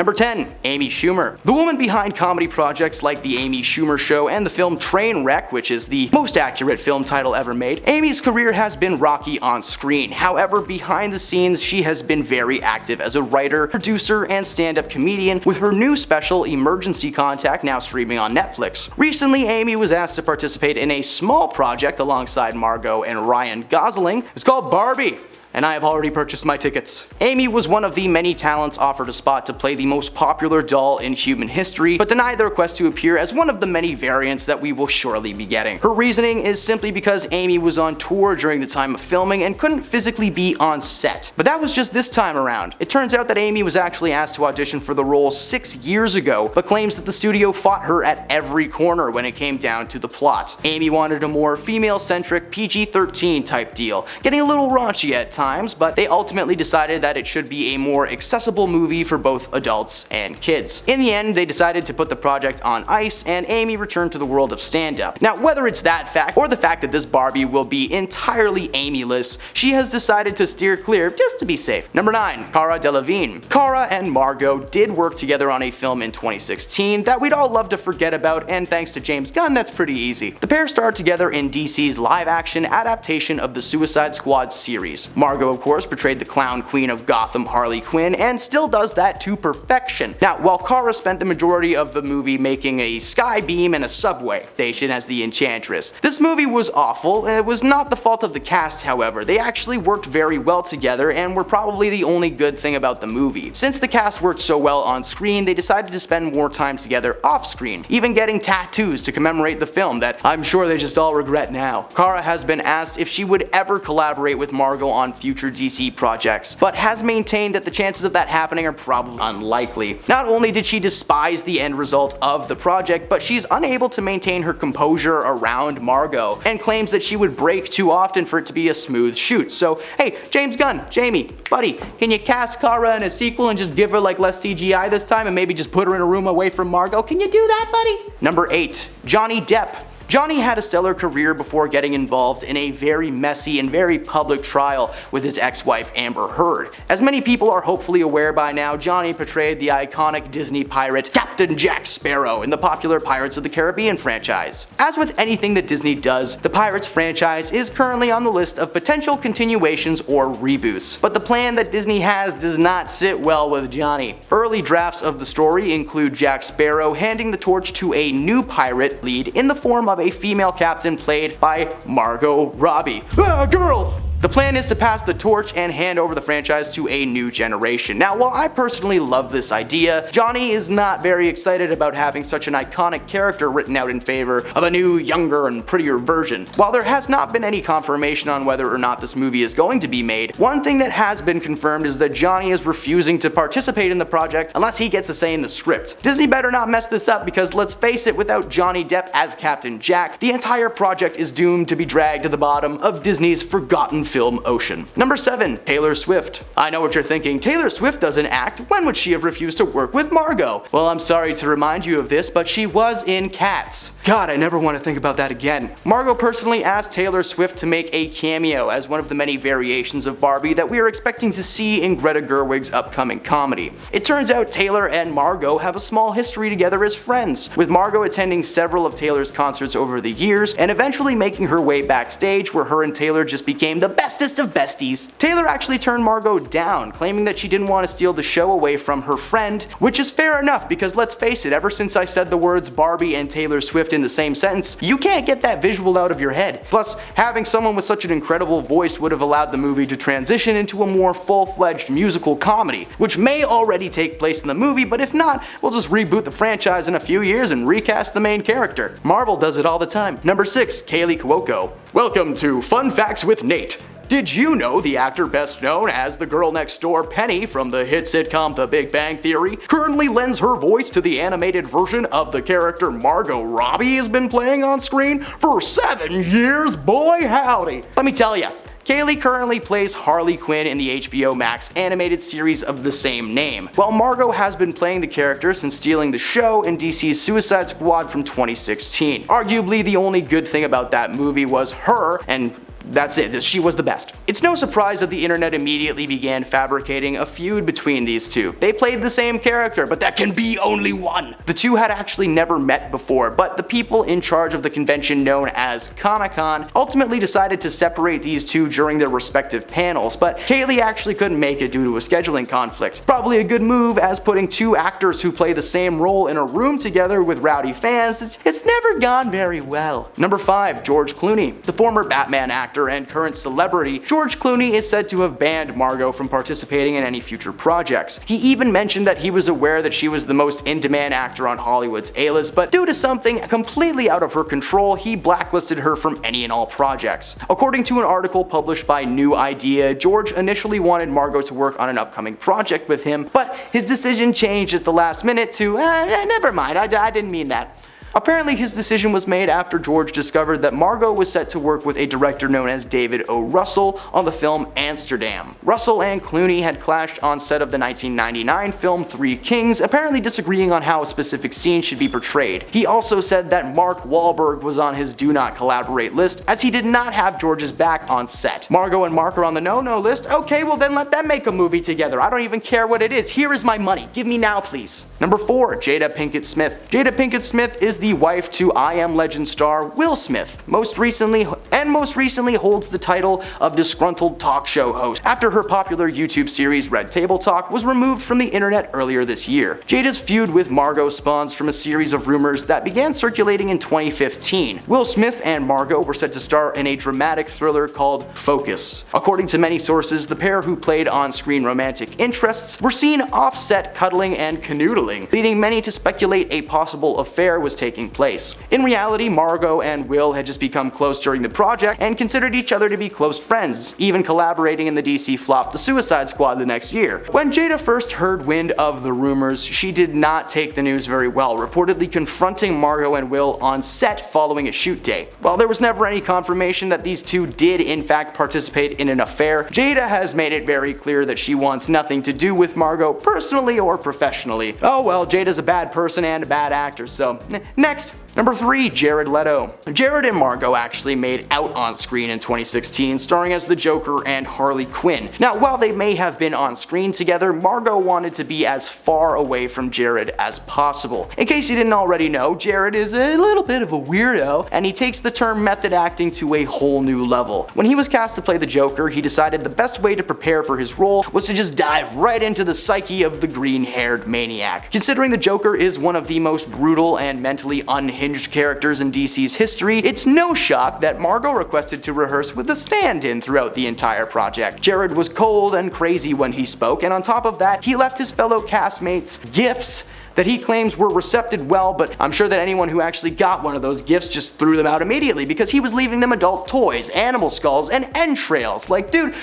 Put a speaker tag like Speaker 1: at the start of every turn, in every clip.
Speaker 1: Number 10. Amy Schumer. The woman behind comedy projects like The Amy Schumer Show and the film Trainwreck, which is the most accurate film title ever made, Amy's career has been rocky on screen. However, behind the scenes, she has been very active as a writer, producer, and stand-up comedian, with her new special Emergency Contact now streaming on Netflix. Recently, Amy was asked to participate in a small project alongside Margot and Ryan Gosling. It's called Barbie, and I have already purchased my tickets. Amy was one of the many talents offered a spot to play the most popular doll in human history, but denied the request to appear as one of the many variants that we will surely be getting. Her reasoning is simply because Amy was on tour during the time of filming and couldn't physically be on set. But that was just this time around. It turns out that Amy was actually asked to audition for the role 6 years ago, but claims that the studio fought her at every corner when it came down to the plot. Amy wanted a more female-centric PG-13 type deal, getting a little raunchy at times, but they ultimately decided that it should be a more accessible movie for both adults and kids. In the end, they decided to put the project on ice, and Amy returned to the world of stand-up. Now, whether it's that fact or the fact that this Barbie will be entirely Amy-less, she has decided to steer clear just to be safe. Number 9. Cara Delevingne. Cara and Margot did work together on a film in 2016 that we'd all love to forget about, and thanks to James Gunn, that's pretty easy. The pair starred together in DC's live-action adaptation of the Suicide Squad series. Margot, of course, portrayed the clown queen of Gotham, Harley Quinn, and still does that to perfection. Now, while Cara spent the majority of the movie making a sky beam and a subway station as the Enchantress, this movie was awful. It was not the fault of the cast, however. They actually worked very well together and were probably the only good thing about the movie. Since the cast worked so well on screen, they decided to spend more time together off screen, even getting tattoos to commemorate the film that I'm sure they just all regret now. Cara has been asked if she would ever collaborate with Margot on future DC projects, but has maintained that the chances of that happening are probably unlikely. Not only did she despise the end result of the project, but she's unable to maintain her composure around Margot, and claims that she would break too often for it to be a smooth shoot. So hey, James Gunn, Jamie, buddy, can you cast Cara in a sequel and just give her like less CGI this time and maybe just put her in a room away from Margot? Can you do that, buddy? Number 8. Johnny Depp. Johnny had a stellar career before getting involved in a very messy and very public trial with his ex-wife Amber Heard. As many people are hopefully aware by now, Johnny portrayed the iconic Disney pirate Captain Jack Sparrow in the popular Pirates of the Caribbean franchise. As with anything that Disney does, the Pirates franchise is currently on the list of potential continuations or reboots. But the plan that Disney has does not sit well with Johnny. Early drafts of the story include Jack Sparrow handing the torch to a new pirate lead in the form of a female captain played by Margot Robbie. Girl! The plan is to pass the torch and hand over the franchise to a new generation. Now, while I personally love this idea, Johnny is not very excited about having such an iconic character written out in favor of a new, younger, and prettier version. While there has not been any confirmation on whether or not this movie is going to be made, one thing that has been confirmed is that Johnny is refusing to participate in the project unless he gets a say in the script. Disney better not mess this up, because let's face it, without Johnny Depp as Captain Jack, the entire project is doomed to be dragged to the bottom of Disney's forgotten film ocean. Number 7. Taylor Swift. I know what you're thinking. Taylor Swift doesn't act. When would she have refused to work with Margot? Well, I'm sorry to remind you of this, but she was in Cats. God, I never want to think about that again. Margot personally asked Taylor Swift to make a cameo as one of the many variations of Barbie that we are expecting to see in Greta Gerwig's upcoming comedy. It turns out Taylor and Margot have a small history together as friends, with Margot attending several of Taylor's concerts over the years and eventually making her way backstage, where her and Taylor just became the bestest of besties. Taylor actually turned Margot down, claiming that she didn't want to steal the show away from her friend, which is fair enough, because let's face it, ever since I said the words Barbie and Taylor Swift in the same sentence, you can't get that visual out of your head. Plus, having someone with such an incredible voice would have allowed the movie to transition into a more full-fledged musical comedy, which may already take place in the movie, but if not, we'll just reboot the franchise in a few years and recast the main character. Marvel does it all the time. Number 6. Kaley Cuoco. Welcome to Fun Facts with Nate. Did you know the actor best known as the girl next door Penny from the hit sitcom The Big Bang Theory currently lends her voice to the animated version of the character Margot Robbie has been playing on screen for 7 years? Boy howdy! Let me tell ya, Kaley currently plays Harley Quinn in the HBO Max animated series of the same name, while Margot has been playing the character since stealing the show in DC's Suicide Squad from 2016. Arguably, the only good thing about that movie was her, and That's it, she was the best. It's no surprise that the internet immediately began fabricating a feud between these two. They played the same character, but there can be only one. The two had actually never met before, but the people in charge of the convention known as Comic-Con ultimately decided to separate these two during their respective panels, but Kaylee actually couldn't make it due to a scheduling conflict. Probably a good move, as putting two actors who play the same role in a room together with rowdy fans, it's never gone very well. Number 5. George Clooney. The former Batman actor and current celebrity, George Clooney is said to have banned Margot from participating in any future projects. He even mentioned that he was aware that she was the most in-demand actor on Hollywood's A-list, but due to something completely out of her control, he blacklisted her from any and all projects. According to an article published by New Idea, George initially wanted Margot to work on an upcoming project with him, but his decision changed at the last minute to, never mind, I didn't mean that. Apparently his decision was made after George discovered that Margot was set to work with a director known as David O. Russell on the film Amsterdam. Russell and Clooney had clashed on set of the 1999 film Three Kings, apparently disagreeing on how a specific scene should be portrayed. He also said that Mark Wahlberg was on his do not collaborate list, as he did not have George's back on set. Margot and Mark are on the no-no list. Okay, well then let them make a movie together. I don't even care what it is. Here is my money. Give me now, please. Number 4. Jada Pinkett Smith. Jada Pinkett Smith is the wife to I Am Legend star Will Smith. Most recently holds the title of disgruntled talk show host after her popular YouTube series Red Table Talk was removed from the internet earlier this year. Jada's feud with Margot spawns from a series of rumors that began circulating in 2015. Will Smith and Margot were set to star in a dramatic thriller called Focus. According to many sources, the pair who played on-screen romantic interests were seen off-set cuddling and canoodling, leading many to speculate a possible affair was taking place. In reality, Margot and Will had just become close during the project and considered each other to be close friends, even collaborating in the DC flop The Suicide Squad the next year. When Jada first heard wind of the rumors, she did not take the news very well, reportedly confronting Margot and Will on set following a shoot day. While there was never any confirmation that these two did in fact participate in an affair, Jada has made it very clear that she wants nothing to do with Margot personally or professionally. Oh well, Jada's a bad person and a bad actor, so next. Number 3. Jared Leto. Jared and Margot actually made out on screen in 2016, starring as the Joker and Harley Quinn. Now, while they may have been on screen together, Margot wanted to be as far away from Jared as possible. In case you didn't already know, Jared is a little bit of a weirdo, and he takes the term method acting to a whole new level. When he was cast to play the Joker, he decided the best way to prepare for his role was to just dive right into the psyche of the green-haired maniac. Considering the Joker is one of the most brutal and mentally unhinged characters in DC's history, it's no shock that Margot requested to rehearse with a stand-in throughout the entire project. Jared was cold and crazy when he spoke, and on top of that, he left his fellow castmates gifts that he claims were received well, but I'm sure that anyone who actually got one of those gifts just threw them out immediately because he was leaving them adult toys, animal skulls, and entrails. Like, dude.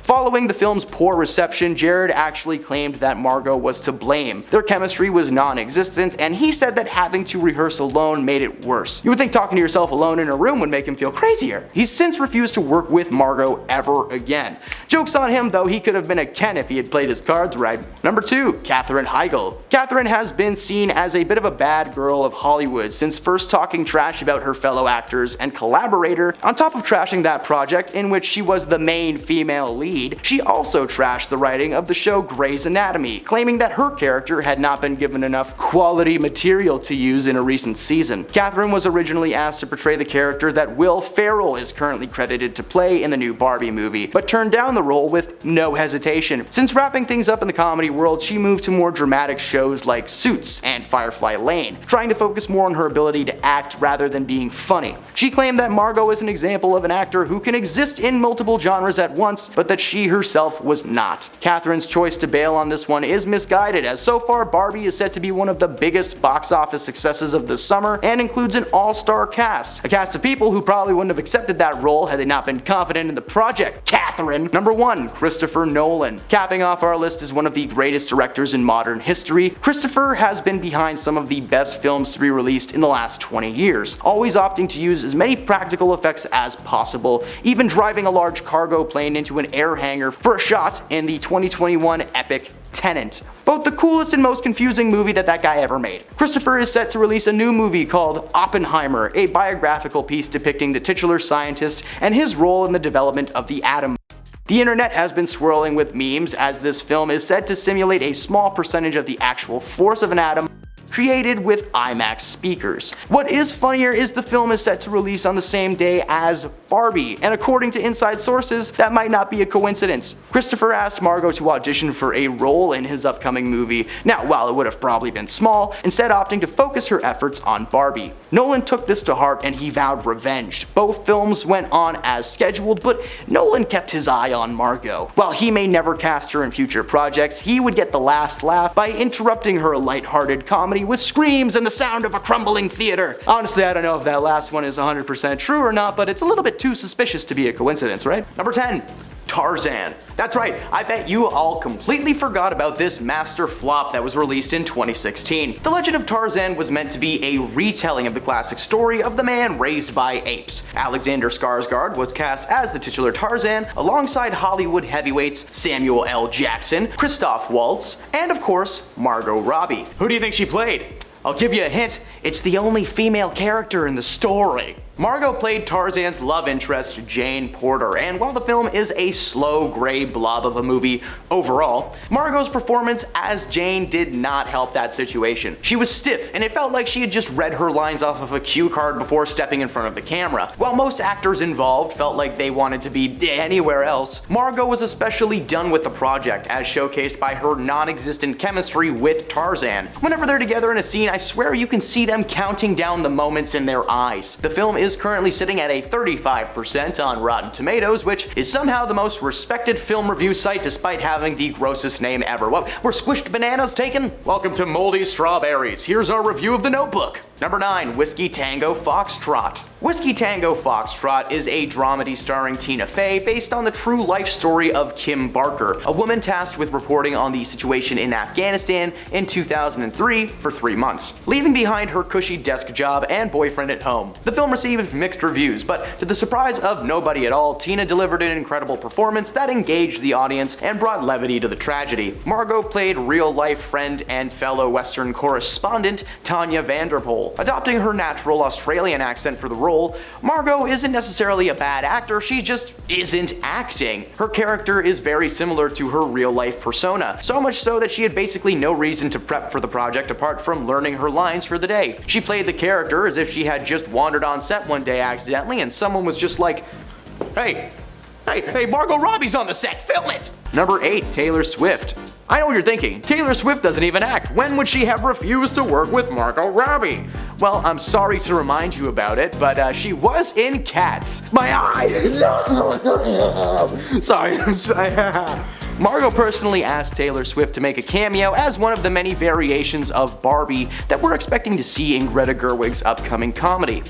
Speaker 1: Following the film's poor reception, Jared actually claimed that Margot was to blame. Their chemistry was non-existent, and he said that having to rehearse alone made it worse. You would think talking to yourself alone in a room would make him feel crazier. He's since refused to work with Margot ever again. Joke's on him though, he could have been a Ken if he had played his cards right. Number 2. Katherine Heigl. Katherine has been seen as a bit of a bad girl of Hollywood since first talking trash about her fellow actors and collaborator. On top of trashing that project in which she was the main female lead, she also trashed the writing of the show Grey's Anatomy, claiming that her character had not been given enough quality material to use in a recent season. Katherine was originally asked to portray the character that Will Ferrell is currently credited to play in the new Barbie movie, but turned down the role with no hesitation. Since wrapping things up in the comedy world, she moved to more dramatic shows like Suits and Firefly Lane, trying to focus more on her ability to act rather than being funny. She claimed that Margot is an example of an actor who can exist in multiple genres at once, but that she herself was not. Katherine's choice to bail on this one is misguided, as so far Barbie is set to be one of the biggest box office successes of the summer and includes an all-star cast. A cast of people who probably wouldn't have accepted that role had they not been confident in the project. Katherine. Number 1. Christopher Nolan. Capping off our list is one of the greatest directors in modern history. Christopher has been behind some of the best films to be released in the last 20 years, always opting to use as many practical effects as possible, even driving a large cargo plane into an air hangar for a shot in the 2021 epic Tenet. Both both the coolest and most confusing movie that guy ever made. Christopher is set to release a new movie called Oppenheimer, a biographical piece depicting the titular scientist and his role in the development of the atom. The internet has been swirling with memes as this film is said to simulate a small percentage of the actual force of an atom, created with IMAX speakers. What is funnier is the film is set to release on the same day as Barbie, and according to inside sources, that might not be a coincidence. Christopher asked Margot to audition for a role in his upcoming movie. Now, while it would have probably been small, instead opting to focus her efforts on Barbie. Nolan took this to heart and he vowed revenge. Both films went on as scheduled, but Nolan kept his eye on Margot. While he may never cast her in future projects, he would get the last laugh by interrupting her lighthearted comedy with screams and the sound of a crumbling theater. Honestly, I don't know if that last one is 100% true or not, but it's a little bit too suspicious to be a coincidence, right? Number 10. Tarzan. That's right, I bet you all completely forgot about this master flop that was released in 2016. The Legend of Tarzan was meant to be a retelling of the classic story of the man raised by apes. Alexander Skarsgård was cast as the titular Tarzan alongside Hollywood heavyweights Samuel L. Jackson, Christoph Waltz, and of course, Margot Robbie. Who do you think she played? I'll give you a hint, it's the only female character in the story. Margot played Tarzan's love interest, Jane Porter, and while the film is a slow gray blob of a movie overall, Margot's performance as Jane did not help that situation. She was stiff, and it felt like she had just read her lines off of a cue card before stepping in front of the camera. While most actors involved felt like they wanted to be anywhere else, Margot was especially done with the project, as showcased by her non-existent chemistry with Tarzan. Whenever they're together in a scene, I swear you can see them counting down the moments in their eyes. The film is currently sitting at a 35% on Rotten Tomatoes, which is somehow the most respected film review site despite having the grossest name ever. What, were squished bananas taken? Welcome to Moldy Strawberries. Here's our review of The Notebook. Number 9. Whiskey Tango Foxtrot. Whiskey Tango Foxtrot is a dramedy starring Tina Fey based on the true life story of Kim Barker, a woman tasked with reporting on the situation in Afghanistan in 2003 for 3 months, leaving behind her cushy desk job and boyfriend at home. The film received mixed reviews, but to the surprise of nobody at all, Tina delivered an incredible performance that engaged the audience and brought levity to the tragedy. Margot played real-life friend and fellow Western correspondent Tanya Vanderpool. Adopting her natural Australian accent for the role, Margot isn't necessarily a bad actor, she just isn't acting. Her character is very similar to her real-life persona, so much so that she had basically no reason to prep for the project apart from learning her lines for the day. She played the character as if she had just wandered on set one day accidentally and someone was just like, hey, Margot Robbie's on the set, film it! Number 8. Taylor Swift. I know what you're thinking, Taylor Swift doesn't even act. When would she have refused to work with Margot Robbie? Well, I'm sorry to remind you about it, but she was in Cats. My eye! Sorry. Margot personally asked Taylor Swift to make a cameo as one of the many variations of Barbie that we're expecting to see in Greta Gerwig's upcoming comedy.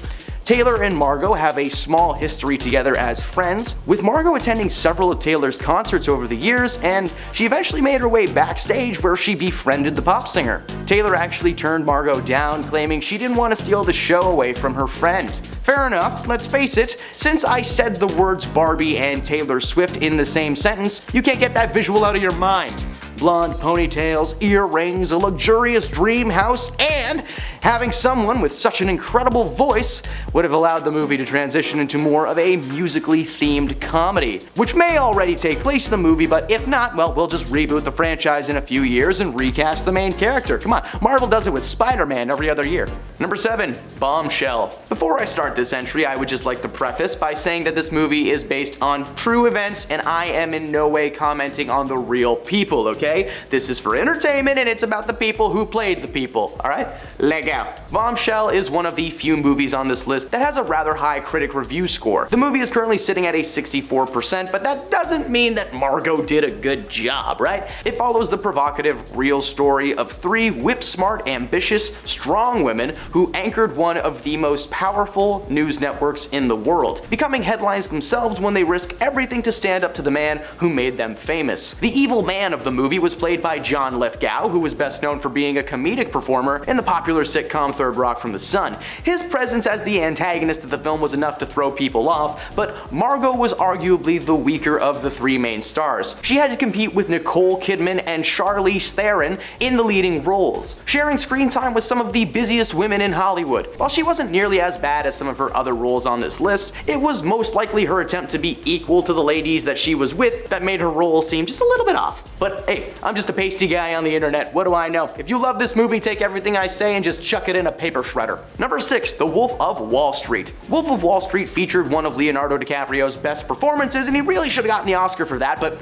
Speaker 1: Taylor and Margot have a small history together as friends, with Margot attending several of Taylor's concerts over the years, and she eventually made her way backstage where she befriended the pop singer. Taylor actually turned Margot down, claiming she didn't want to steal the show away from her friend. Fair enough, let's face it, since I said the words Barbie and Taylor Swift in the same sentence, you can't get that visual out of your mind. Blonde ponytails, earrings, a luxurious dream house, and having someone with such an incredible voice would have allowed the movie to transition into more of a musically themed comedy, which may already take place in the movie, but if not, well, we'll just reboot the franchise in a few years and recast the main character. Come on, Marvel does it with Spider-Man every other year. Number 7. Bombshell. Before I start this entry, I would just like to preface by saying that this movie is based on true events and I am in no way commenting on the real people, okay? This is for entertainment and it's about the people who played the people, alright? Leg out. Bombshell is one of the few movies on this list that has a rather high critic review score. The movie is currently sitting at a 64%, but that doesn't mean that Margot did a good job, right? It follows the provocative, real story of 3 whip-smart, ambitious, strong women who anchored one of the most powerful news networks in the world, becoming headlines themselves when they risk everything to stand up to the man who made them famous. The evil man of the movie was played by John Lithgow, who was best known for being a comedic performer in the popular sitcom Third Rock from the Sun. His presence as the antagonist of the film was enough to throw people off, but Margot was arguably the weaker of the three main stars. She had to compete with Nicole Kidman and Charlize Theron in the leading roles, sharing screen time with some of the busiest women in Hollywood. While she wasn't nearly as bad as some of her other roles on this list, it was most likely her attempt to be equal to the ladies that she was with that made her role seem just a little bit off. But hey, I'm just a pasty guy on the internet, what do I know? If you love this movie, take everything I say and just chuck it in a paper shredder. Number 6, The Wolf of Wall Street. Wolf of Wall Street featured one of Leonardo DiCaprio's best performances, and he really should have gotten the Oscar for that, but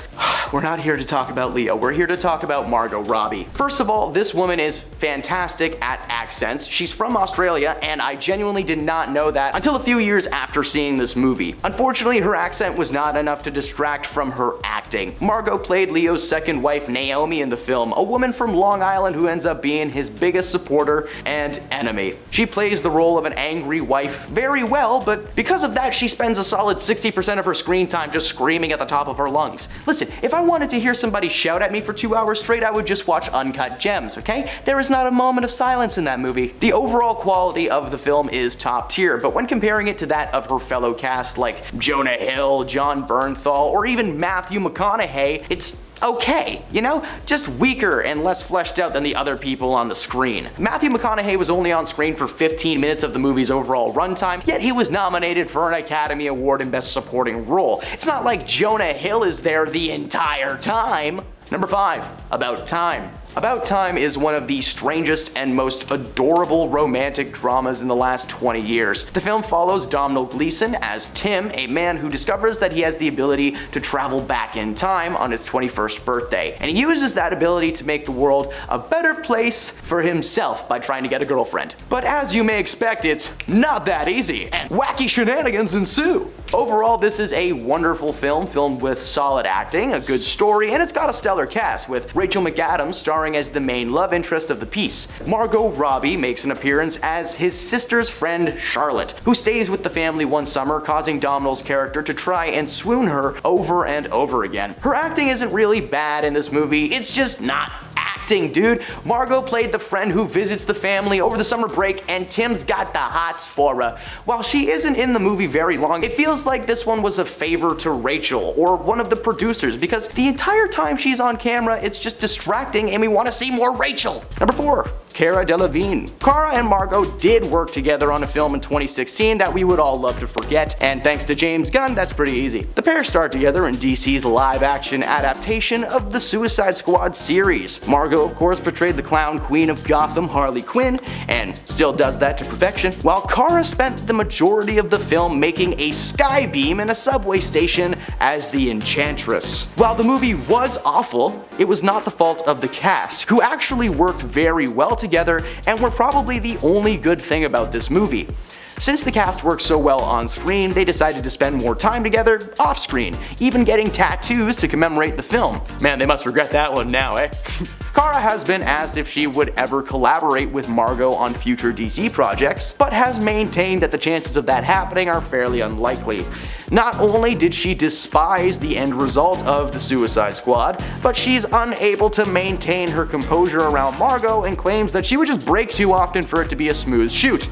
Speaker 1: we're not here to talk about Leo, we're here to talk about Margot Robbie. First of all, this woman is fantastic at accents. She's from Australia, and I genuinely did not know that until a few years after seeing this movie. Unfortunately, her accent was not enough to distract from her acting. Margot played Leo's second wife, Naomi, in the film, a woman from Long Island who ends up being his biggest supporter and enemy. She plays the role of an angry wife very well, but because of that, she spends a solid 60% of her screen time just screaming at the top of her lungs. Listen, if I wanted to hear somebody shout at me for 2 hours straight, I would just watch Uncut Gems, okay? There is not a moment of silence in that movie. The overall quality of the film is top tier, but when comparing it to that of her fellow cast like Jonah Hill, John Bernthal, or even Matthew McConaughey, it's okay, you know? Just weaker and less fleshed out than the other people on the screen. Matthew McConaughey was only on screen for 15 minutes of the movie's overall runtime, yet he was nominated for an Academy Award in Best Supporting Role. It's not like Jonah Hill is there the entire time. Number 5, About Time. About Time is one of the strangest and most adorable romantic dramas in the last 20 years. The film follows Domhnall Gleeson as Tim, a man who discovers that he has the ability to travel back in time on his 21st birthday, and he uses that ability to make the world a better place for himself by trying to get a girlfriend. But as you may expect, it's not that easy, and wacky shenanigans ensue. Overall, this is a wonderful film filmed with solid acting, a good story, and it's got a stellar cast, with Rachel McAdams starring as the main love interest of the piece. Margot Robbie makes an appearance as his sister's friend Charlotte, who stays with the family one summer, causing Domhnall's character to try and swoon her over and over again. Her acting isn't really bad in this movie, it's just not acting, dude. Margot played the friend who visits the family over the summer break, and Tim's got the hots for her. While she isn't in the movie very long, it feels like this one was a favor to Rachel or one of the producers, because the entire time she's on camera, it's just distracting and we want to see more Rachel. Number 4, Cara Delevingne. Cara and Margot did work together on a film in 2016 that we would all love to forget, and thanks to James Gunn, that's pretty easy. The pair starred together in DC's live-action adaptation of the Suicide Squad series. Margot, of course, portrayed the clown queen of Gotham, Harley Quinn, and still does that to perfection, while Cara spent the majority of the film making a skybeam in a subway station as the Enchantress. While the movie was awful, it was not the fault of the cast, who actually worked very well together and were probably the only good thing about this movie. Since the cast worked so well on screen, they decided to spend more time together off screen, even getting tattoos to commemorate the film. Man, they must regret that one now, eh? Cara has been asked if she would ever collaborate with Margot on future DC projects, but has maintained that the chances of that happening are fairly unlikely. Not only did she despise the end result of the Suicide Squad, but she's unable to maintain her composure around Margot and claims that she would just break too often for it to be a smooth shoot.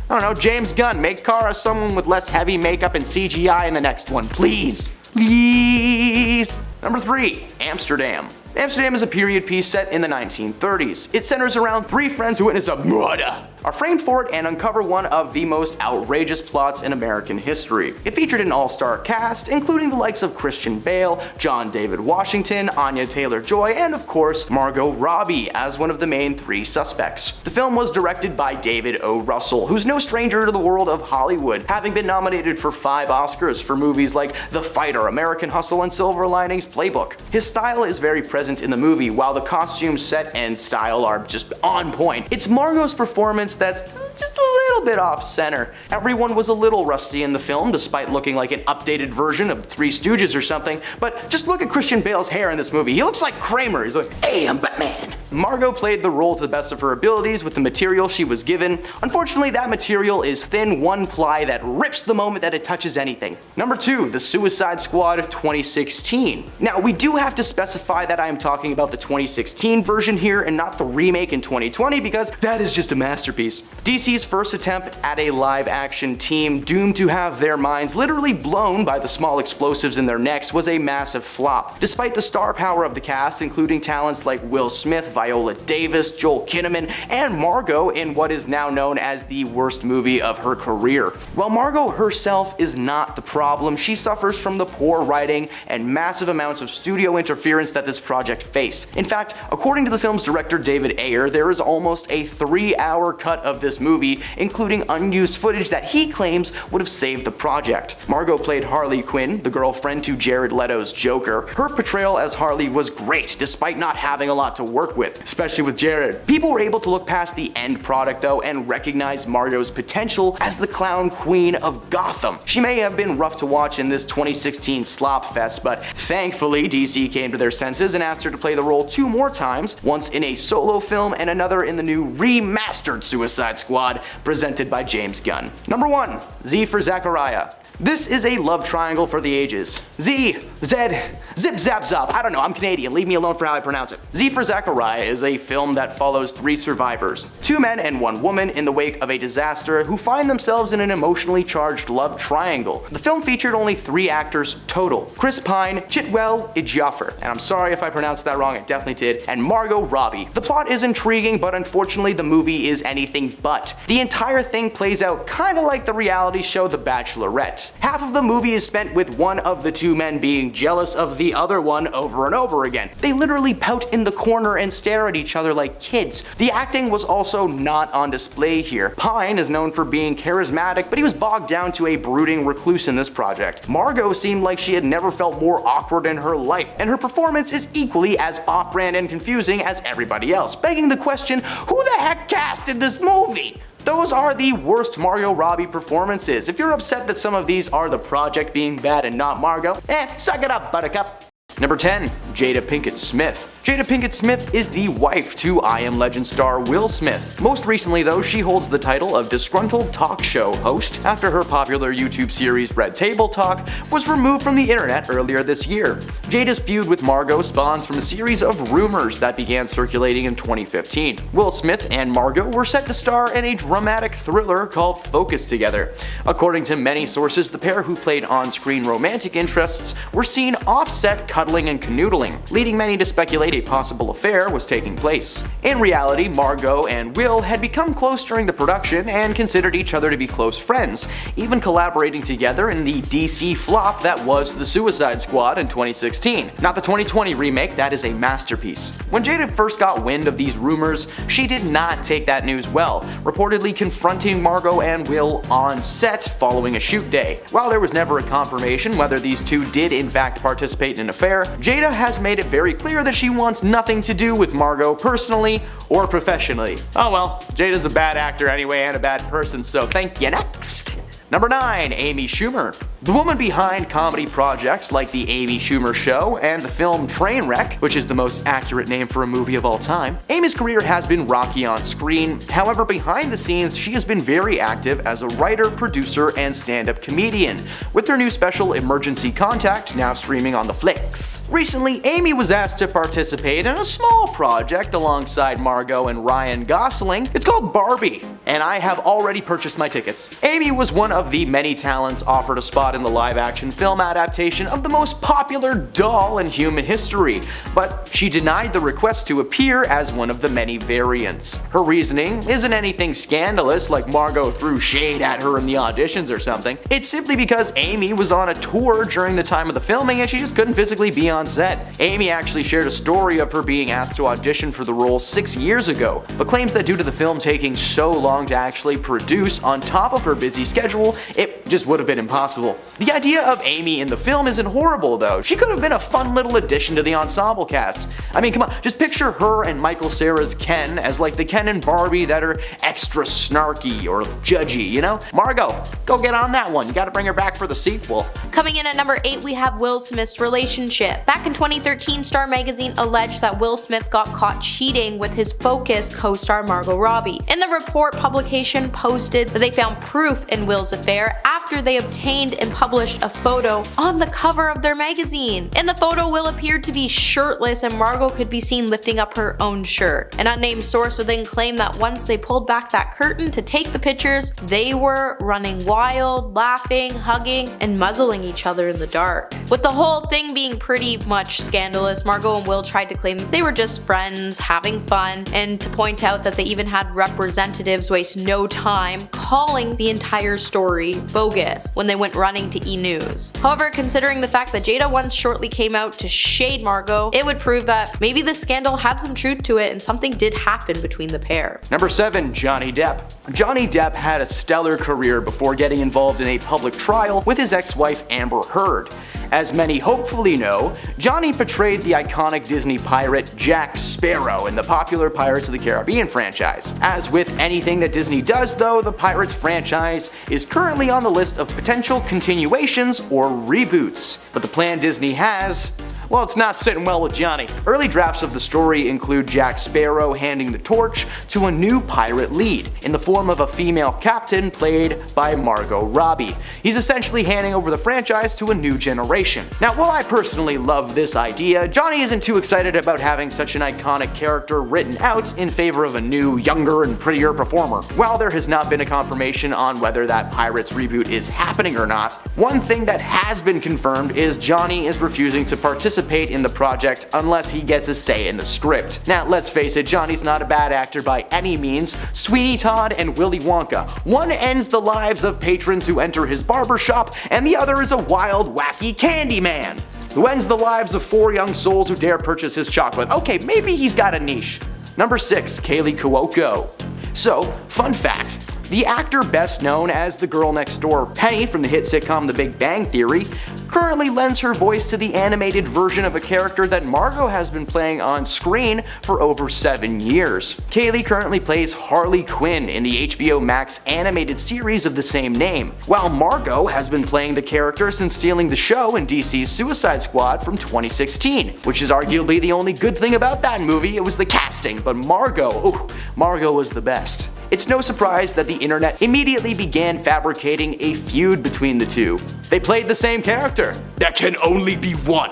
Speaker 1: I don't know, James Gunn, make Cara someone with less heavy makeup and CGI in the next one, please. Please. Number 3, Amsterdam. Amsterdam is a period piece set in the 1930s. It centers around 3 friends who witness a murder, are framed for it, and uncover one of the most outrageous plots in American history. It featured an all-star cast, including the likes of Christian Bale, John David Washington, Anya Taylor-Joy, and of course, Margot Robbie as one of the main 3 suspects. The film was directed by David O. Russell, who's no stranger to the world of Hollywood, having been nominated for 5 Oscars for movies like The Fighter, American Hustle, and Silver Linings Playbook. His style is very present in the movie, while the costume, set, and style are just on point. It's Margot's performance that's just a little bit off center. Everyone was a little rusty in the film, despite looking like an updated version of the Three Stooges or something, but just look at Christian Bale's hair in this movie. He looks like Kramer. He's like, hey, I'm Batman. Margot played the role to the best of her abilities with the material she was given. Unfortunately, that material is thin one ply that rips the moment that it touches anything. Number 2, The Suicide Squad 2016. Now, we do have to specify that I am talking about the 2016 version here and not the remake in 2020 because that is just a masterpiece. DC's first attempt at a live-action team doomed to have their minds literally blown by the small explosives in their necks was a massive flop. Despite the star power of the cast, including talents like Will Smith, Viola Davis, Joel Kinnaman, and Margot in what is now known as the worst movie of her career. While Margot herself is not the problem, she suffers from the poor writing and massive amounts of studio interference that this project faced. In fact, according to the film's director David Ayer, there is almost a 3-hour cut of this movie, including unused footage that he claims would have saved the project. Margot played Harley Quinn, the girlfriend to Jared Leto's Joker. Her portrayal as Harley was great, despite not having a lot to work with, especially with Jared. People were able to look past the end product though and recognize Margot's potential as the clown queen of Gotham. She may have been rough to watch in this 2016 slop fest, but thankfully DC came to their senses and asked her to play the role 2 more times, once in a solo film and another in the new remastered Suicide Squad presented by James Gunn. Number 1, Z for Zachariah. This is a love triangle for the ages. Z, Zed, Zip Zap Zop. I don't know, I'm Canadian, leave me alone for how I pronounce it. Z for Zachariah is a film that follows 3 survivors, 2 men and 1 woman in the wake of a disaster who find themselves in an emotionally charged love triangle. The film featured only 3 actors total: Chris Pine, Chitwell Ejiofor, and I'm sorry if I pronounced that wrong, I definitely did, and Margot Robbie. The plot is intriguing, but unfortunately the movie is anything but. The entire thing plays out kinda like the reality show The Bachelorette. Half of the movie is spent with one of the 2 men being jealous of the other one over and over again. They literally pout in the corner and stare at each other like kids. The acting was also not on display here. Pine is known for being charismatic, but he was bogged down to a brooding recluse in this project. Margot seemed like she had never felt more awkward in her life, and her performance is equally as off-brand and confusing as everybody else, begging the question, who the heck casted this movie? Those are the worst Margot Robbie performances. If you're upset that some of these are the project being bad and not Margot, suck it up, buttercup. Number 10, Jada Pinkett Smith. Jada Pinkett Smith is the wife to I Am Legend star Will Smith. Most recently though, she holds the title of disgruntled talk show host after her popular YouTube series Red Table Talk was removed from the internet earlier this year. Jada's feud with Margot spawns from a series of rumors that began circulating in 2015. Will Smith and Margot were set to star in a dramatic thriller called Focus together. According to many sources, the pair who played on-screen romantic interests were seen offset cuddling and canoodling, leading many to speculate a possible affair was taking place. In reality, Margot and Will had become close during the production and considered each other to be close friends, even collaborating together in the DC flop that was The Suicide Squad in 2016. Not the 2020 remake, that is a masterpiece. When Jada first got wind of these rumors, she did not take that news well, reportedly confronting Margot and Will on set following a shoot day. While there was never a confirmation whether these 2 did in fact participate in an affair, Jada has made it very clear that she wants nothing to do with Margot personally or professionally. Oh well, Jada's a bad actor anyway and a bad person, so thank you. Next. Number 9, Amy Schumer. The woman behind comedy projects like The Amy Schumer Show and the film Trainwreck, which is the most accurate name for a movie of all time, Amy's career has been rocky on screen. However, behind the scenes, she has been very active as a writer, producer, and stand-up comedian, with her new special Emergency Contact now streaming on the Flicks. Recently, Amy was asked to participate in a small project alongside Margot and Ryan Gosling. It's called Barbie, and I have already purchased my tickets. Amy was one of the many talents offered a spot in the live-action film adaptation of the most popular doll in human history, but she denied the request to appear as one of the many variants. Her reasoning isn't anything scandalous like Margot threw shade at her in the auditions or something. It's simply because Amy was on a tour during the time of the filming and she just couldn't physically be on set. Amy actually shared a story of her being asked to audition for the role 6 years ago, but claims that due to the film taking so long to actually produce on top of her busy schedule, it It just would have been impossible. The idea of Amy in the film isn't horrible though. She could have been a fun little addition to the ensemble cast. I mean, come on, just picture her and Michael Cera's Ken as like the Ken and Barbie that are extra snarky or judgy, you know? Margot, go get on that one. You gotta bring her back for the sequel.
Speaker 2: Coming in at number 8, we have Will Smith's relationship. Back in 2013, Star Magazine alleged that Will Smith got caught cheating with his Focus co-star Margot Robbie. In the report, publication posted that they found proof in Will's affair after they obtained and published a photo on the cover of their magazine. In the photo, Will appeared to be shirtless and Margot could be seen lifting up her own shirt. An unnamed source would then claim that once they pulled back that curtain to take the pictures, they were running wild, laughing, hugging, and muzzling each other in the dark. With the whole thing being pretty much scandalous, Margot and Will tried to claim they were just friends, having fun, and to point out that they even had representatives waste no time calling the entire story bogus when they went running to E! News. However, considering the fact that Jada once shortly came out to shade Margot, it would prove that maybe the scandal had some truth to it and something did happen between the pair.
Speaker 1: Number 7. Johnny Depp. Johnny Depp had a stellar career before getting involved in a public trial with his ex-wife Amber Heard. As many hopefully know, Johnny portrayed the iconic Disney pirate Jack Sparrow in the popular Pirates of the Caribbean franchise. As with anything that Disney does though, the Pirates franchise is currently on the list of potential continuations or reboots. But the plan Disney has, well, it's not sitting well with Johnny. Early drafts of the story include Jack Sparrow handing the torch to a new pirate lead, in the form of a female captain played by Margot Robbie. He's essentially handing over the franchise to a new generation. Now, while I personally love this idea, Johnny isn't too excited about having such an iconic character written out in favor of a new, younger, and prettier performer. While there has not been a confirmation on whether that Pirates reboot is happening or not, one thing that has been confirmed is Johnny is refusing to participate in the project unless he gets a say in the script. Now, let's face it, Johnny's not a bad actor by any means. Sweeney Todd and Willy Wonka. One ends the lives of patrons who enter his barbershop, and the other is a wild, wacky candy man who ends the lives of 4 young souls who dare purchase his chocolate. Okay, maybe he's got a niche. Number 6. Kaylee Cuoco. So, fun fact. The actor best known as the girl next door Penny from the hit sitcom The Big Bang Theory currently lends her voice to the animated version of a character that Margot has been playing on screen for over 7 years. Kaylee currently plays Harley Quinn in the HBO Max animated series of the same name, while Margot has been playing the character since stealing the show in DC's Suicide Squad from 2016, which is arguably the only good thing about that movie. It was the casting, but Margot was the best. It's no surprise that the internet immediately began fabricating a feud between the two. They played the same character. There can only be one.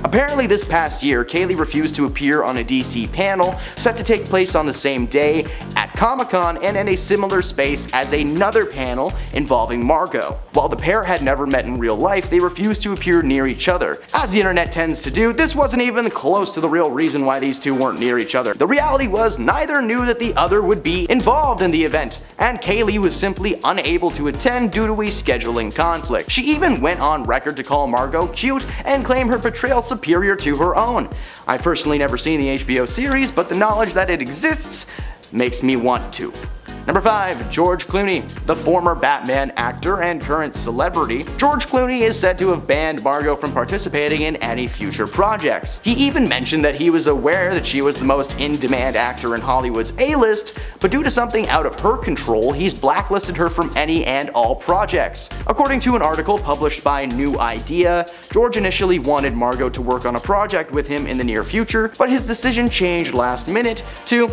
Speaker 1: Apparently this past year, Kaylee refused to appear on a DC panel set to take place on the same day at Comic-Con and in a similar space as another panel involving Margot. While the pair had never met in real life, they refused to appear near each other. As the internet tends to do, this wasn't even close to the real reason why these two weren't near each other. The reality was neither knew that the other would be involved in the event, and Kaylee was simply unable to attend due to a scheduling conflict. She even went on record to call Margot cute and claim her portrayal superior to her own. I've personally never seen the HBO series, but the knowledge that it exists makes me want to. Number 5. George Clooney. The former Batman actor and current celebrity, George Clooney is said to have banned Margot from participating in any future projects. He even mentioned that he was aware that she was the most in-demand actor in Hollywood's A-list, but due to something out of her control, he's blacklisted her from any and all projects. According to an article published by New Idea, George initially wanted Margot to work on a project with him in the near future, but his decision changed last minute to,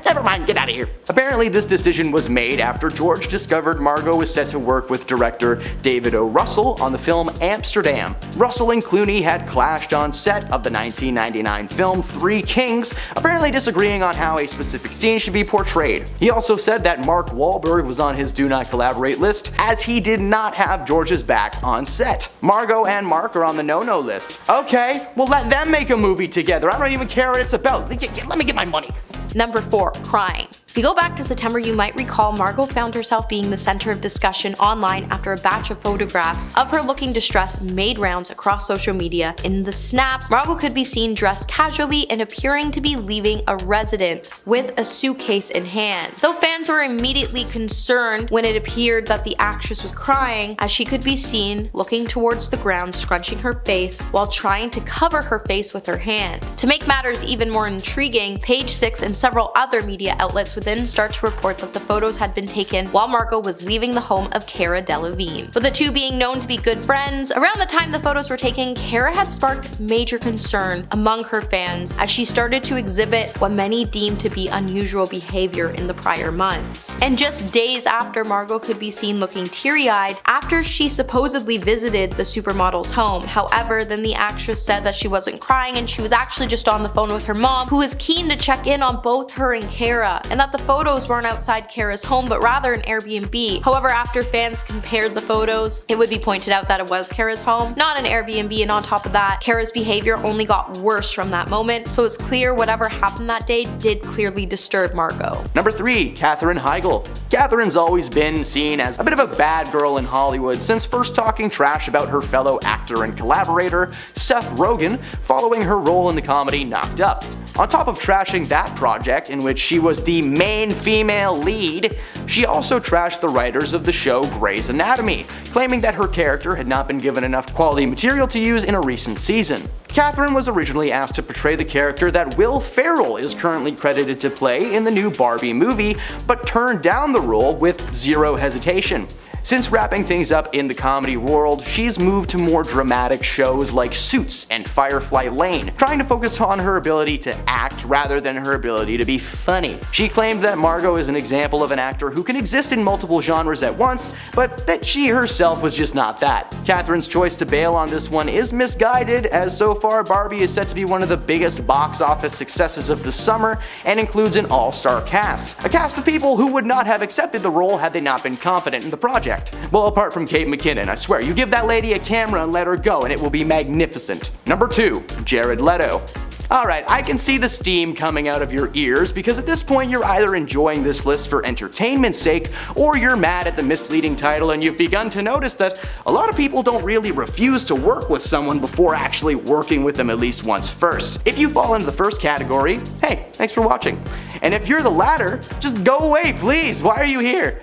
Speaker 1: never mind, get out of here. Apparently this decision was made after George discovered Margot was set to work with director David O. Russell on the film Amsterdam. Russell and Clooney had clashed on set of the 1999 film Three Kings, apparently disagreeing on how a specific scene should be portrayed. He also said that Mark Wahlberg was on his do not collaborate list, as he did not have George's back on set. Margot and Mark are on the no-no list. Okay, well let them make a movie together. I don't even care what it's about. Let me get my money.
Speaker 2: Number 4. Crying. If you go back to September, you might recall Margot found herself being the center of discussion online after a batch of photographs of her looking distressed made rounds across social media. In the snaps, Margot could be seen dressed casually and appearing to be leaving a residence with a suitcase in hand. Though fans were immediately concerned when it appeared that the actress was crying, as she could be seen looking towards the ground, scrunching her face while trying to cover her face with her hand. To make matters even more intriguing, Page Six and several other media outlets would then start to report that the photos had been taken while Margot was leaving the home of Cara Delevingne. With the two being known to be good friends, around the time the photos were taken, Cara had sparked major concern among her fans as she started to exhibit what many deemed to be unusual behavior in the prior months. And just days after, Margot could be seen looking teary-eyed after she supposedly visited the supermodel's home. However, then the actress said that she wasn't crying and she was actually just on the phone with her mom, who was keen to check in on both her and Cara, and that the photos weren't outside Cara's home but rather an Airbnb. However, after fans compared the photos, it would be pointed out that it was Cara's home, not an Airbnb, and on top of that, Cara's behavior only got worse from that moment, so it's clear whatever happened that day did clearly disturb Margot.
Speaker 1: Number 3. Katherine Heigl. Katherine's always been seen as a bit of a bad girl in Hollywood since first talking trash about her fellow actor and collaborator, Seth Rogen, following her role in the comedy Knocked Up. On top of trashing that project, in which she was the main female lead, she also trashed the writers of the show Grey's Anatomy, claiming that her character had not been given enough quality material to use in a recent season. Katherine was originally asked to portray the character that Will Ferrell is currently credited to play in the new Barbie movie, but turned down the role with zero hesitation. Since wrapping things up in the comedy world, she's moved to more dramatic shows like Suits and Firefly Lane, trying to focus on her ability to act rather than her ability to be funny. She claimed that Margot is an example of an actor who can exist in multiple genres at once, but that she herself was just not that. Katherine's choice to bail on this one is misguided, as so far Barbie is set to be one of the biggest box office successes of the summer and includes an all-star cast. A cast of people who would not have accepted the role had they not been confident in the project. Well, apart from Kate McKinnon, I swear, you give that lady a camera and let her go and it will be magnificent. Number 2. Jared Leto. Alright, I can see the steam coming out of your ears because at this point you're either enjoying this list for entertainment's sake or you're mad at the misleading title and you've begun to notice that a lot of people don't really refuse to work with someone before actually working with them at least once first. If you fall into the first category, hey, thanks for watching. And if you're the latter, just go away please, why are you here?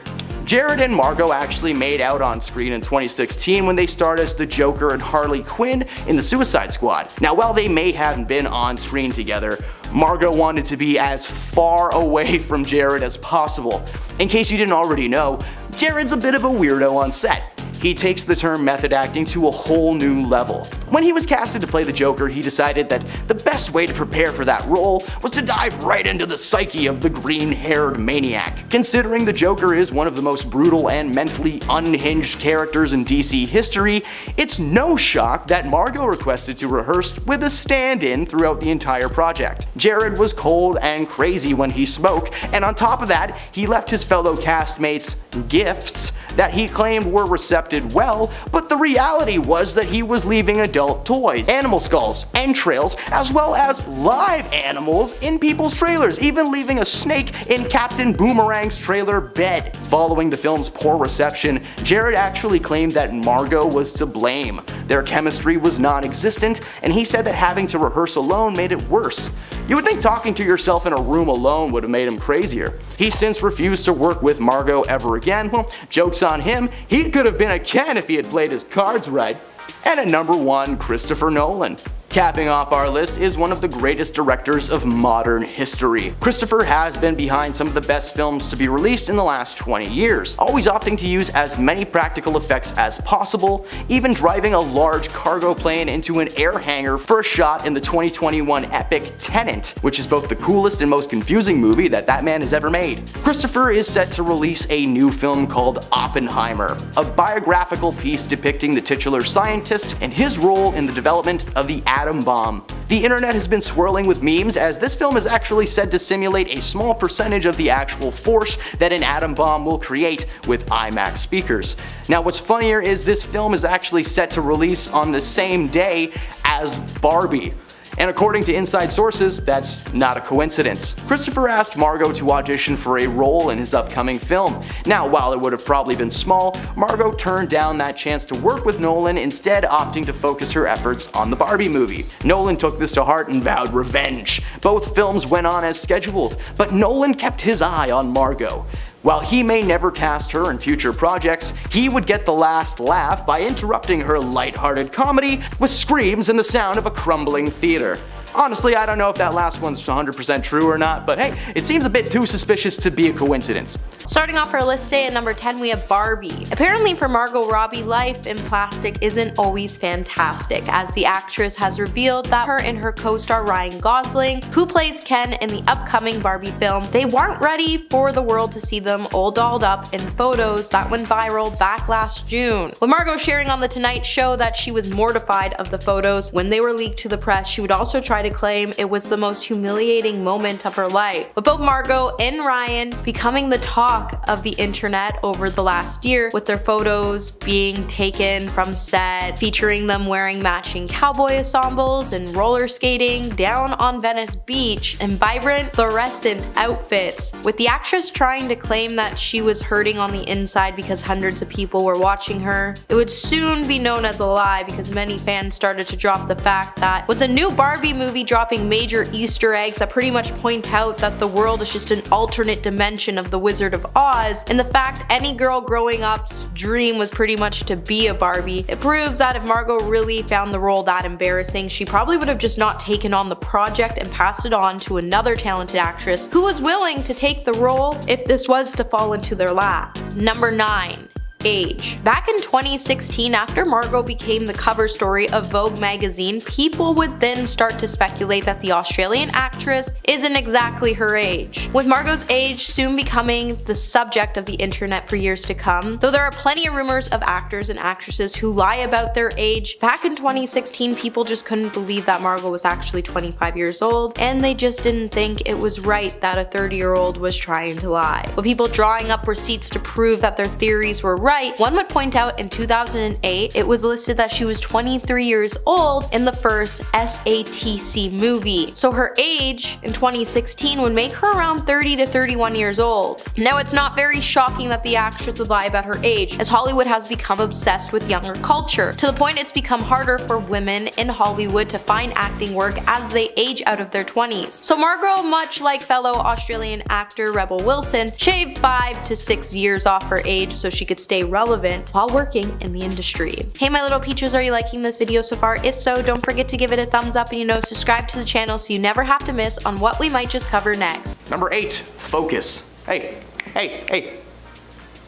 Speaker 1: Jared and Margot actually made out on screen in 2016 when they starred as the Joker and Harley Quinn in the Suicide Squad. Now, while they may have been on screen together, Margot wanted to be as far away from Jared as possible. In case you didn't already know, Jared's a bit of a weirdo on set. He takes the term method acting to a whole new level. When he was casted to play the Joker, he decided that the best way to prepare for that role was to dive right into the psyche of the green-haired maniac. Considering the Joker is one of the most brutal and mentally unhinged characters in DC history, it's no shock that Margot requested to rehearse with a stand-in throughout the entire project. Jared was cold and crazy when he spoke, and on top of that, he left his fellow castmates gifts that he claimed were receptive well, but the reality was that he was leaving adult toys, animal skulls, entrails, as well as live animals in people's trailers, even leaving a snake in Captain Boomerang's trailer bed. Following the film's poor reception, Jared actually claimed that Margot was to blame. Their chemistry was non-existent, and he said that having to rehearse alone made it worse. You would think talking to yourself in a room alone would have made him crazier. He's since refused to work with Margot ever again. Well, joke's on him, he could have been a Ken if he had played his cards right. And at number 1, Christopher Nolan. Capping off our list is one of the greatest directors of modern history. Christopher has been behind some of the best films to be released in the last 20 years, always opting to use as many practical effects as possible, even driving a large cargo plane into an air hangar for a shot in the 2021 epic Tenet, which is both the coolest and most confusing movie that man has ever made. Christopher is set to release a new film called Oppenheimer, a biographical piece depicting the titular scientist and his role in the development of the atom bomb. The internet has been swirling with memes as this film is actually said to simulate a small percentage of the actual force that an atom bomb will create with IMAX speakers. Now what's funnier is this film is actually set to release on the same day as Barbie. And according to inside sources, that's not a coincidence. Christopher asked Margot to audition for a role in his upcoming film. Now, while it would have probably been small, Margot turned down that chance to work with Nolan, instead opting to focus her efforts on the Barbie movie. Nolan took this to heart and vowed revenge. Both films went on as scheduled, but Nolan kept his eye on Margot. While he may never cast her in future projects, he would get the last laugh by interrupting her lighthearted comedy with screams and the sound of a crumbling theater. Honestly, I don't know if that last one's 100% true or not, but hey, it seems a bit too suspicious to be a coincidence.
Speaker 2: Starting off our list today at number 10, we have Barbie. Apparently for Margot Robbie, life in plastic isn't always fantastic, as the actress has revealed that her and her co-star Ryan Gosling, who plays Ken in the upcoming Barbie film, they weren't ready for the world to see them all dolled up in photos that went viral back last June. With Margot sharing on The Tonight Show that she was mortified of the photos when they were leaked to the press, she would also try to claim it was the most humiliating moment of her life. With both Margot and Ryan becoming the talk of the internet over the last year, with their photos being taken from set, featuring them wearing matching cowboy ensembles and roller skating down on Venice Beach in vibrant fluorescent outfits, with the actress trying to claim that she was hurting on the inside because hundreds of people were watching her. It would soon be known as a lie because many fans started to drop the fact that with the new Barbie movie dropping major Easter eggs that pretty much point out that the world is just an alternate dimension of the Wizard of Oz, and the fact any girl growing up's dream was pretty much to be a Barbie, it proves that if Margot really found the role that embarrassing, she probably would have just not taken on the project and passed it on to another talented actress who was willing to take the role if this was to fall into their lap. Number 9. Age. Back in 2016, after Margot became the cover story of Vogue magazine, people would then start to speculate that the Australian actress isn't exactly her age. With Margot's age soon becoming the subject of the internet for years to come, though there are plenty of rumors of actors and actresses who lie about their age, back in 2016 people just couldn't believe that Margot was actually 25 years old, and they just didn't think it was right that a 30-year-old was trying to lie. With people drawing up receipts to prove that their theories were right, one would point out in 2008 it was listed that she was 23 years old in the first SATC movie. So her age in 2016 would make her around 30 to 31 years old. Now it's not very shocking that the actress would lie about her age, as Hollywood has become obsessed with younger culture, to the point it's become harder for women in Hollywood to find acting work as they age out of their 20s. So Margot, much like fellow Australian actor Rebel Wilson, shaved 5 to 6 years off her age so she could stay relevant while working in the industry. Hey my little peaches, are you liking this video so far? If so, don't forget to give it a thumbs up and subscribe to the channel so you never have to miss on what we might just cover next.
Speaker 1: Number 8. Focus. Hey,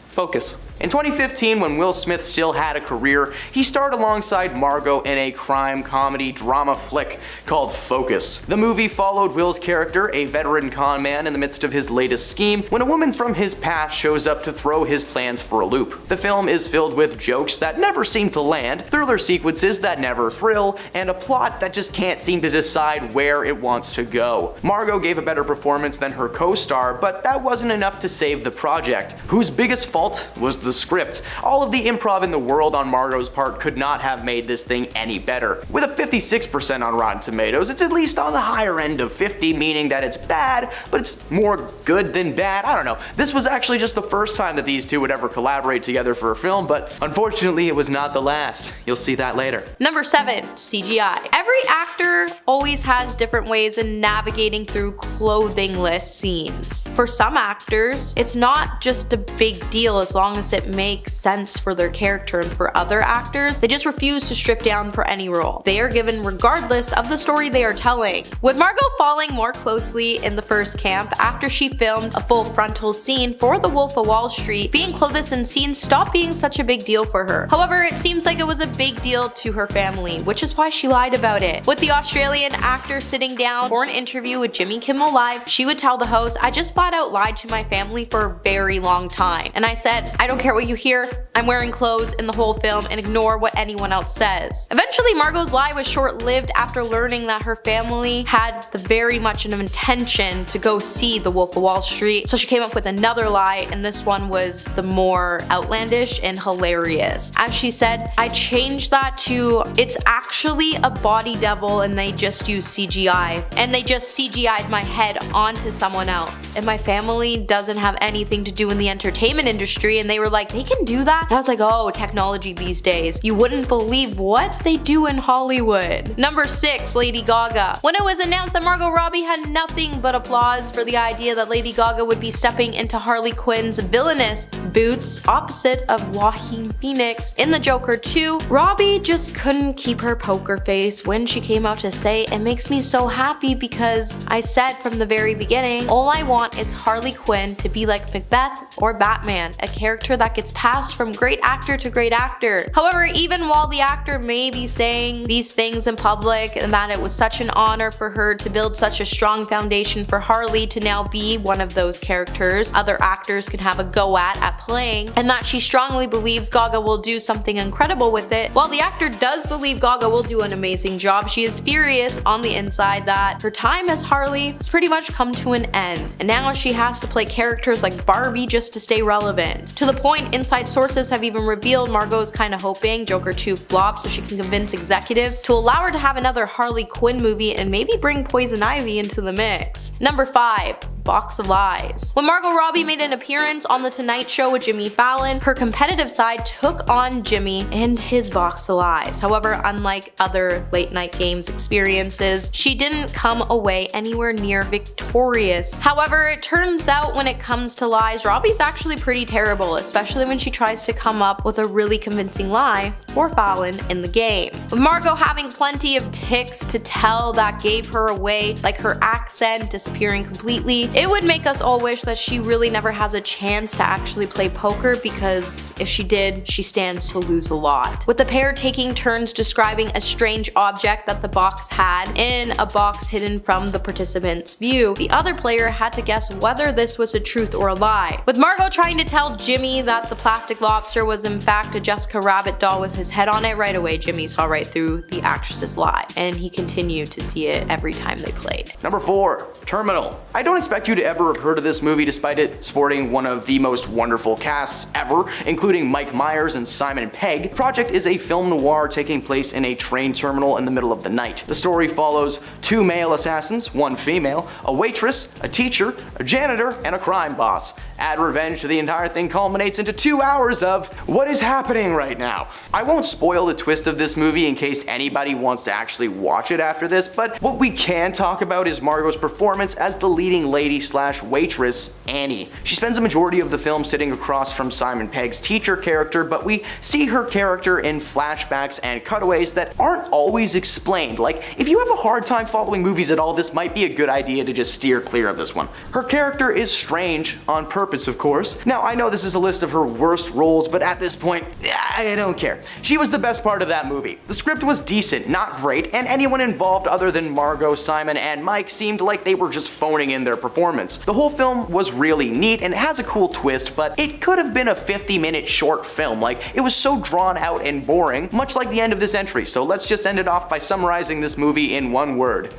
Speaker 1: focus. In 2015, when Will Smith still had a career, he starred alongside Margot in a crime comedy drama flick called Focus. The movie followed Will's character, a veteran con man in the midst of his latest scheme, when a woman from his past shows up to throw his plans for a loop. The film is filled with jokes that never seem to land, thriller sequences that never thrill, and a plot that just can't seem to decide where it wants to go. Margot gave a better performance than her co-star, but that wasn't enough to save the project, whose biggest fault was the script. All of the improv in the world on Margot's part could not have made this thing any better. With a 56% on Rotten Tomatoes, it's at least on the higher end of 50, meaning that it's bad, but it's more good than bad. I don't know. This was actually just the first time that these two would ever collaborate together for a film, but unfortunately it was not the last. You'll see that later.
Speaker 2: Number 7. CGI. Every actor always has different ways in navigating through clothingless scenes. For some actors, it's not just a big deal as long as it makes sense for their character, and for other actors, they just refuse to strip down for any role. They are given regardless of the story they are telling. With Margot falling more closely in the first camp after she filmed a full frontal scene for The Wolf of Wall Street, being clothless in scenes stopped being such a big deal for her. However, it seems like it was a big deal to her family, which is why she lied about it. With the Australian actor sitting down for an interview with Jimmy Kimmel Live, she would tell the host, "I just flat out lied to my family for a very long time. And I said, I don't care what you hear, I'm wearing clothes in the whole film and ignore what anyone else says. Eventually, Margot's lie was short-lived after learning that her family had the very much an intention to go see The Wolf of Wall Street, so she came up with another lie, and this one was the more outlandish and hilarious. As she said, I changed that to, it's actually a body devil and they just use CGI. And they just CGI'd my head onto someone else. And my family doesn't have anything to do in the entertainment industry, and they were like, they can do that? And I was like, oh, technology these days. You wouldn't believe what they do in Hollywood. Number 6, Lady Gaga. When it was announced that Margot Robbie had nothing but applause for the idea that Lady Gaga would be stepping into Harley Quinn's villainous boots opposite of Joaquin Phoenix in The Joker 2, Robbie just couldn't keep her poker face when she came out to say, it makes me so happy because I said from the very beginning, all I want is Harley Quinn to be like Macbeth or Batman, a character that gets passed from great actor to great actor. However, even while the actor may be saying these things in public and that it was such an honor for her to build such a strong foundation for Harley to now be one of those characters other actors can have a go at playing, and that she strongly believes Gaga will do something incredible with it, while the actor does believe Gaga will do an amazing job, she is furious on the inside that her time as Harley has pretty much come to an end, and now she has to play characters like Barbie just to stay relevant. To the point, inside sources have even revealed Margot is kinda hoping Joker 2 flops so she can convince executives to allow her to have another Harley Quinn movie and maybe bring Poison Ivy into the mix. Number 5. Box of Lies. When Margot Robbie made an appearance on The Tonight Show with Jimmy Fallon, her competitive side took on Jimmy and his box of lies. However, unlike other late night games experiences, she didn't come away anywhere near victorious. However, it turns out when it comes to lies, Robbie's actually pretty terrible, especially when she tries to come up with a really convincing lie for Fallon in the game. With Margot having plenty of tics to tell that gave her away, like her accent disappearing completely, it would make us all wish that she really never has a chance to actually play poker, because if she did, she stands to lose a lot. With the pair taking turns describing a strange object that the box had in a box hidden from the participant's view, the other player had to guess whether this was a truth or a lie. With Margot trying to tell Jimmy that the plastic lobster was in fact a Jessica Rabbit doll with his head on it, right away Jimmy saw right through the actress's lie, and he continued to see it every time they played.
Speaker 1: Number 4. Terminal. I don't expect you to ever have heard of this movie despite it sporting one of the most wonderful casts ever, including Mike Myers and Simon Pegg. The project is a film noir taking place in a train terminal in the middle of the night. The story follows 2 male assassins, 1 female, a waitress, a teacher, a janitor, and a crime boss. Add revenge to the entire thing culminates into 2 hours of what is happening right now. I won't spoil the twist of this movie in case anybody wants to actually watch it after this, but what we can talk about is Margot's performance as the leading lady slash waitress, Annie. She spends a majority of the film sitting across from Simon Pegg's teacher character, but we see her character in flashbacks and cutaways that aren't always explained. Like, if you have a hard time following movies at all, this might be a good idea to just steer clear of this one. Her character is strange on purpose, of course. Now, I know this is a list of her worst roles, but at this point, I don't care. She was the best part of that movie. The script was decent, not great, and anyone involved other than Margot, Simon, and Mike seemed like they were just phoning in their performance. The whole film was really neat and has a cool twist, but it could have been a 50-minute short film. Like, it was so drawn out and boring, much like the end of this entry, so let's just end it off by summarizing this movie in one word.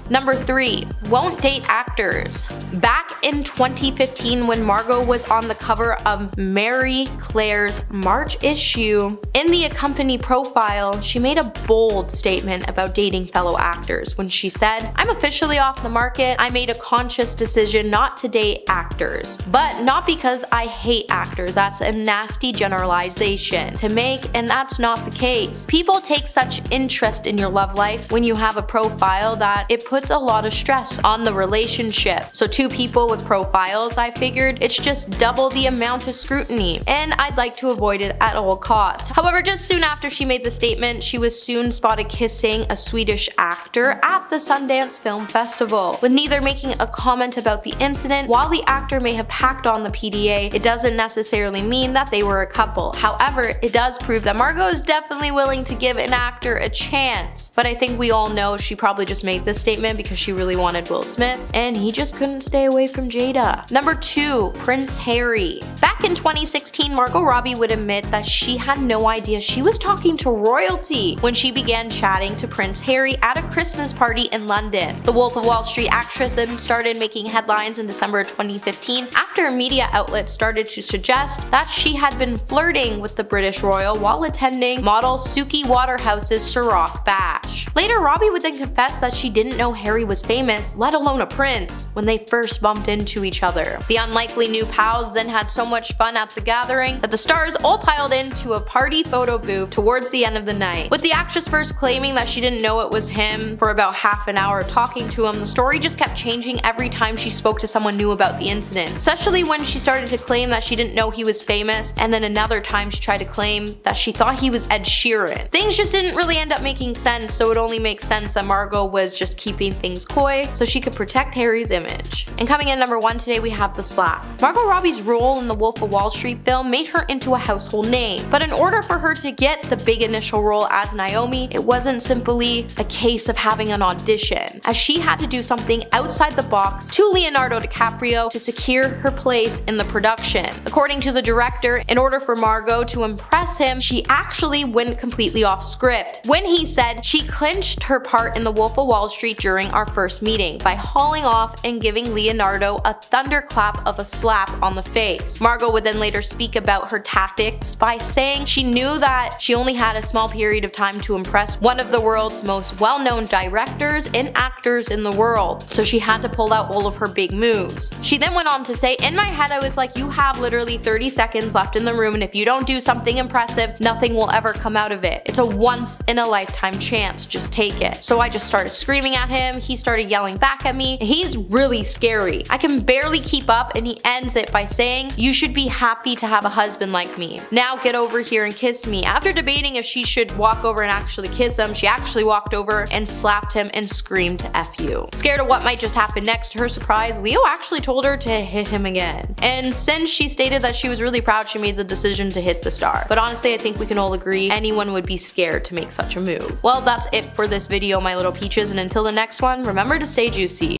Speaker 2: Number 3. Won't date actors. Back in 2015, when Margot was on the cover of Marie Claire's March issue, in the accompany profile, she made a bold statement about dating fellow actors when she said, I'm officially off the market. I made a conscious decision not to date actors. But not because I hate actors. That's a nasty generalization to make, and that's not the case. People take such interest in your love life when you have a profile that it puts a lot of stress on the relationship. So 2 people with profiles, I figured it's just double the amount of scrutiny, and I'd like to avoid it at all costs. However, just soon after she made the statement, she was soon spotted kissing a Swedish actor at the Sundance Film Festival. With neither making a comment about the incident, while the actor may have packed on the PDA, it doesn't necessarily mean that they were a couple. However, it does prove that Margot is definitely willing to give an actor a chance. But I think we all know she probably just made this statement because she really wanted Will Smith, and he just couldn't stay away from from Jada. Number 2. Prince Harry. Back in 2016, Margot Robbie would admit that she had no idea she was talking to royalty when she began chatting to Prince Harry at a Christmas party in London. The Wolf of Wall Street actress then started making headlines in December 2015 after a media outlet started to suggest that she had been flirting with the British royal while attending model Suki Waterhouse's Ciroc bash. Later, Robbie would then confess that she didn't know Harry was famous, let alone a prince, when they first bumped into each other. The unlikely new pals then had so much fun at the gathering that the stars all piled into a party photo booth towards the end of the night. With the actress first claiming that she didn't know it was him for about half an hour talking to him, the story just kept changing every time she spoke to someone new about the incident, especially when she started to claim that she didn't know he was famous, and then another time she tried to claim that she thought he was Ed Sheeran. Things just didn't really end up making sense, so it only makes sense that Margot was just keeping things coy so she could protect Harry's image. And coming in number 1 today, we have The Slap. Margot Robbie's role in the Wolf of Wall Street film made her into a household name, but in order for her to get the big initial role as Naomi, it wasn't simply a case of having an audition, as she had to do something outside the box to Leonardo DiCaprio to secure her place in the production. According to the director, in order for Margot to impress him, she actually went completely off script when he said she clinched her part in the Wolf of Wall Street during our first meeting by hauling off and giving Leonardo a thunderclap of a slap on the face. Margot would then later speak about her tactics by saying she knew that she only had a small period of time to impress one of the world's most well-known directors and actors in the world, so she had to pull out all of her big moves. She then went on to say, "In my head I was like, you have literally 30 seconds left in the room, and if you don't do something impressive, nothing will ever come out of it. It's a once in a lifetime chance, just take it." So I just started screaming at him, he started yelling back at me, and he's really scary. I can barely keep up, and he ends it by saying, "You should be happy to have a husband like me. Now get over here and kiss me." After debating if she should walk over and actually kiss him, she actually walked over and slapped him and screamed "F you." Scared of what might just happen next, to her surprise, Leo actually told her to hit him again. And since she stated that she was really proud, she made the decision to hit the star. But honestly, I think we can all agree anyone would be scared to make such a move. Well, that's it for this video, my little peaches, and until the next one, remember to stay juicy.